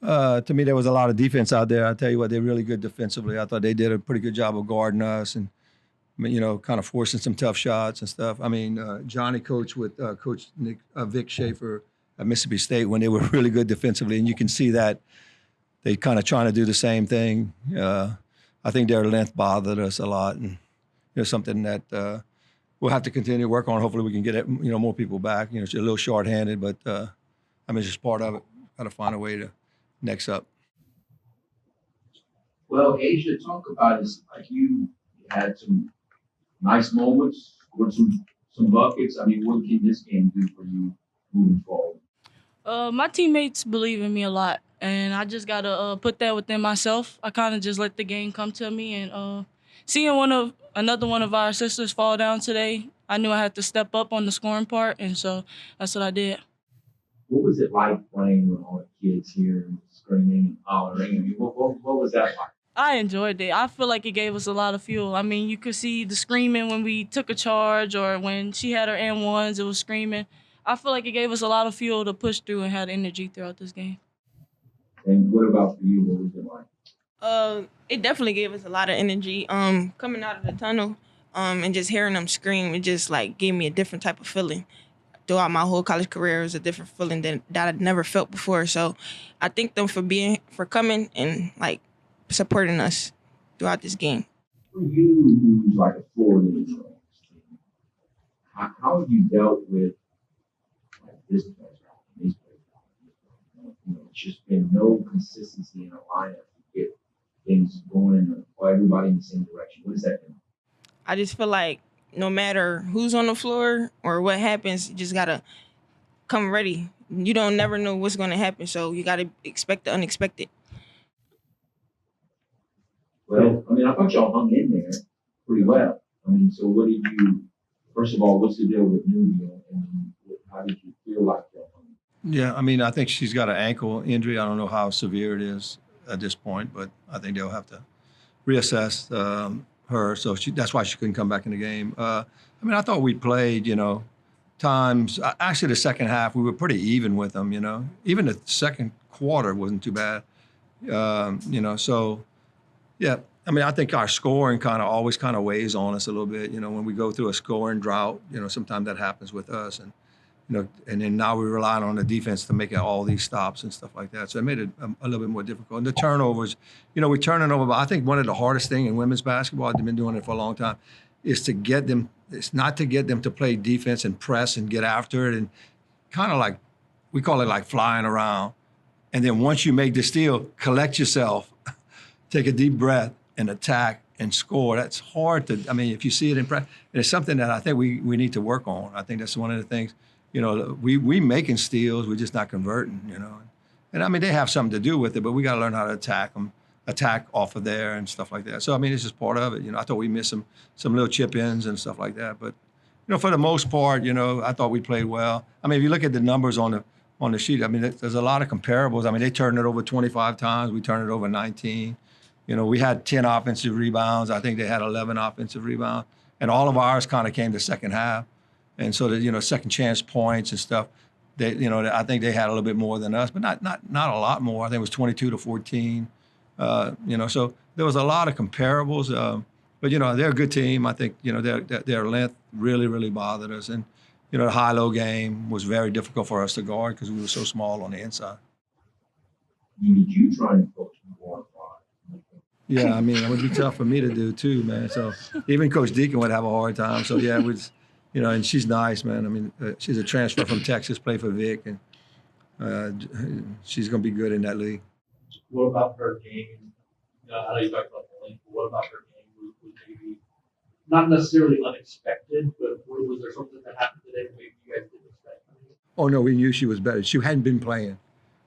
To me, there was a lot of defense out there. I tell you what, they're really good defensively. I thought they did a pretty good job of guarding us and, kind of forcing some tough shots and stuff. I mean, Johnny coached with Coach Vic Schaefer at Mississippi State when they were really good defensively, and you can see that they kind of trying to do the same thing. I think their length bothered us a lot, and something that we'll have to continue to work on. Hopefully, we can get it, more people back. It's a little short-handed, but it's just part of it. Got to find a way to next up. Well, Aasia, talk about this. Like you had some nice moments, scored some buckets. I mean, what can this game do for you moving forward? My teammates believe in me a lot, and I just gotta put that within myself. I kind of just let the game come to me, and seeing another one of our sisters fall down today, I knew I had to step up on the scoring part, and so that's what I did. What was it like playing with all the kids here and screaming and hollering? I mean, what was that like? I enjoyed it. I feel like it gave us a lot of fuel. I mean, you could see the screaming when we took a charge or when she had her N1s, it was screaming. I feel like it gave us a lot of fuel to push through and have energy throughout this game. And what about for you? What was it like? It definitely gave us a lot of energy. Coming out of the tunnel, and just hearing them scream, it just like gave me a different type of feeling. Throughout my whole college career, it was a different feeling that I'd never felt before. So I thank them for coming and like supporting us throughout this game. For you, who's like a Florida team, how have you dealt with like this player, these players? It's just been no consistency in the lineup to get things going or everybody in the same direction. What does that mean? I just feel like no matter who's on the floor or what happens, you just gotta come ready. You don't never know what's gonna happen, so you gotta expect the unexpected. Well, I thought y'all hung in there pretty well. So what did you, first of all, what's the deal with Nubia, and how did you feel like y'all hung in? Yeah, I think she's got an ankle injury. I don't know how severe it is at this point, but I think they'll have to reassess her. So that's why she couldn't come back in the game. I thought we played, times. Actually, the second half, we were pretty even with them, Even the second quarter wasn't too bad, So, yeah, I think our scoring always weighs on us a little bit. When we go through a scoring drought, sometimes that happens with us. And, and then now we're relying on the defense to make all these stops and stuff like that. So it made it a little bit more difficult. And the turnovers, we're turning over. But I think one of the hardest things in women's basketball, I've been doing it for a long time, is to get them. It's not to get them to play defense and press and get after it and kind of like, we call it like flying around. And then once you make the steal, collect yourself, take a deep breath and attack and score. That's hard to, if you see it in practice, it's something that I think we need to work on. I think that's one of the things, we making steals, we're just not converting, And they have something to do with it, but we got to learn how to attack them. Attack off of there and stuff like that. So, it's just part of it. I thought we missed some little chip-ins and stuff like that. But, for the most part, I thought we played well. If you look at the numbers on the sheet, there's a lot of comparables. They turned it over 25 times. We turned it over 19. We had 10 offensive rebounds. I think they had 11 offensive rebounds. And all of ours kind of came the second half. And so, second chance points and stuff, I think they had a little bit more than us, but not a lot more. I think it was 22-14. So there was a lot of comparables, but they're a good team. I think their length really, really bothered us, and the high-low game was very difficult for us to guard because we were so small on the inside. Did you try and coach more? Yeah, it would be tough for me to do too, man. So even Coach Deacon would have a hard time. So yeah, it was, and she's nice, man. She's a transfer from Texas, played for Vic, and she's gonna be good in that league. What about her game? I know you talked about the length, but what about her game was maybe not necessarily unexpected, but was there something that happened today that maybe you guys didn't expect? Oh, no, we knew she was better. She hadn't been playing.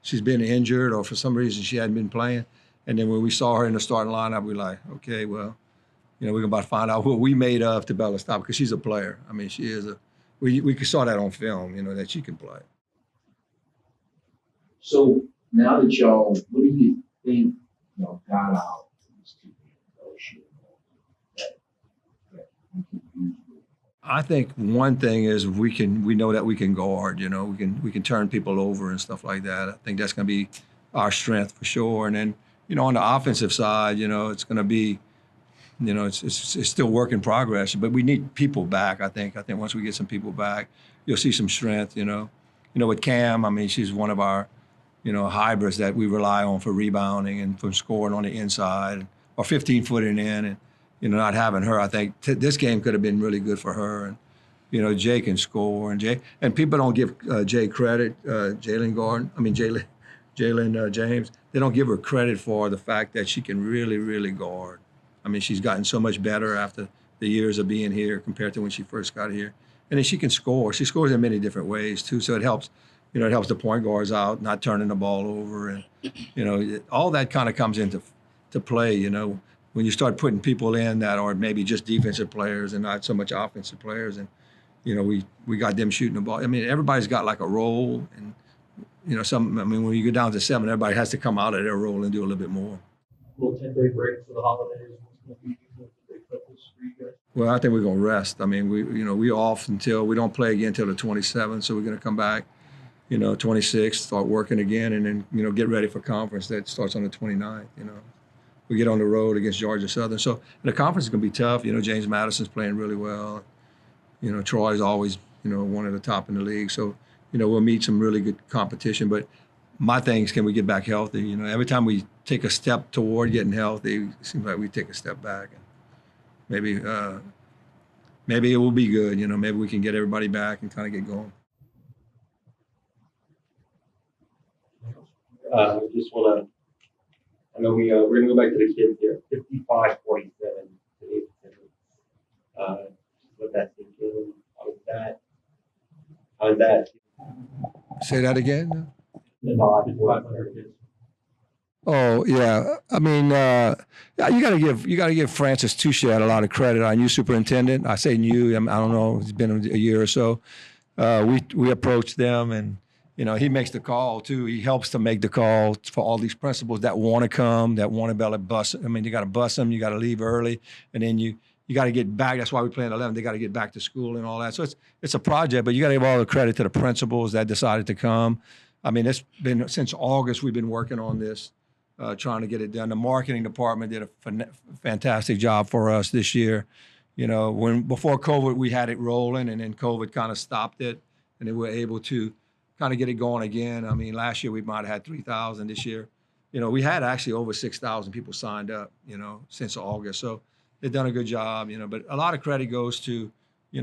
She's been injured, or for some reason she hadn't been playing. And then when we saw her in the starting lineup, we were like, okay, well, we're about to find out what we made of to be able to stop, because she's a player. She is we saw that on film, that she can play. So now that y'all, what do you think y'all got out of this 2 game fellowship that you can use? I think one thing is we know that we can guard, we can turn people over and stuff like that. I think that's going to be our strength for sure. And then, on the offensive side, it's going to be, it's still work in progress, but we need people back. I think once we get some people back, you'll see some strength. With Cam, I mean, she's one of our, hybrids that we rely on for rebounding and from scoring on the inside, or 15-footing in, and not having her, I think this game could have been really good for her. And Jay can score, and people don't give Jay credit, Jalen James. They don't give her credit for the fact that she can really, really guard. I mean, she's gotten so much better after the years of being here compared to when she first got here. And then she can score. She scores in many different ways too. So it helps, it helps the point guards out, not turning the ball over, and all that kind of comes into play. When you start putting people in that are maybe just defensive players and not so much offensive players, and we got them shooting the ball. I mean, everybody's got like a role, and when you go down to 7, everybody has to come out of their role and do a little bit more. Little 10-day break for the holidays. What's going to be the big focus for you guys? Well, I think we're going to rest. I mean, we off until we don't play again until the 27th, so we're going to come back, 26th, start working again, and then get ready for conference that starts on the 29th. We get on the road against Georgia Southern, so the conference is going to be tough. James Madison's playing really well. Troy's always one of the top in the league, so we'll meet some really good competition. But my thing is, can we get back healthy? Every time we take a step toward getting healthy, it seems like we take a step back. And maybe it will be good. Maybe we can get everybody back and kind of get going. Just want to, I know we're going to go back to the kids here. 55-47 today's attendance. What that's thinking. How's that? Say that again. The Dodge is 500 kids. Oh yeah, I mean, you got to give Francis Touche a lot of credit, our new superintendent. I say new, I don't know, it's been a year or so. We approached them, and he makes the call too. He helps to make the call for all these principals that want to come, that want to be able to bus. I mean, you got to bus them, you got to leave early, and then you got to get back. That's why we play at 11. They got to get back to school and all that. So it's a project, but you got to give all the credit to the principals that decided to come. I mean, it's been since August we've been working on this, trying to get it done. The marketing department did a fantastic job for us this year. Before COVID we had it rolling, and then COVID kind of stopped it, and then we were able to kind of get it going again. I mean, last year we might have had 3,000. This year, we had actually over 6,000 people signed up, since August. So they've done a good job, but a lot of credit goes to,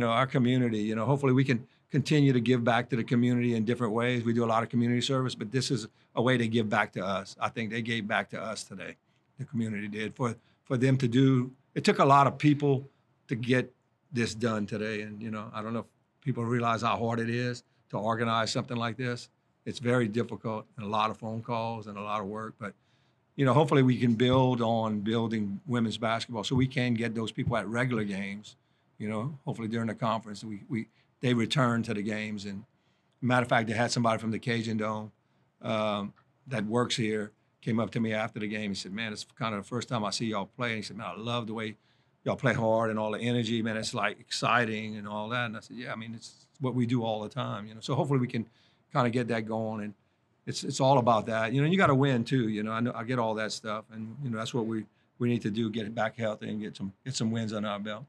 our community. Hopefully we can continue to give back to the community in different ways. We do a lot of community service, but this is a way to give back to us. I think they gave back to us today. The community did. For them to do, it took a lot of people to get this done today. And, I don't know if people realize how hard it is to organize something like this. It's very difficult, and a lot of phone calls and a lot of work, but hopefully we can build on building women's basketball so we can get those people at regular games, hopefully during the conference they return to the games. And matter of fact, they had somebody from the Cajun Dome that works here came up to me after the game. He said, man, it's kind of the first time I see y'all play. And he said, man, I love the way y'all play hard and all the energy, man. It's like exciting and all that. And I said, yeah, I mean, it's what we do all the time, So hopefully we can kind of get that going. And it's all about that. You got to win too. I know I get all that stuff, and that's what we need to do: get it back healthy and get some wins under our belt.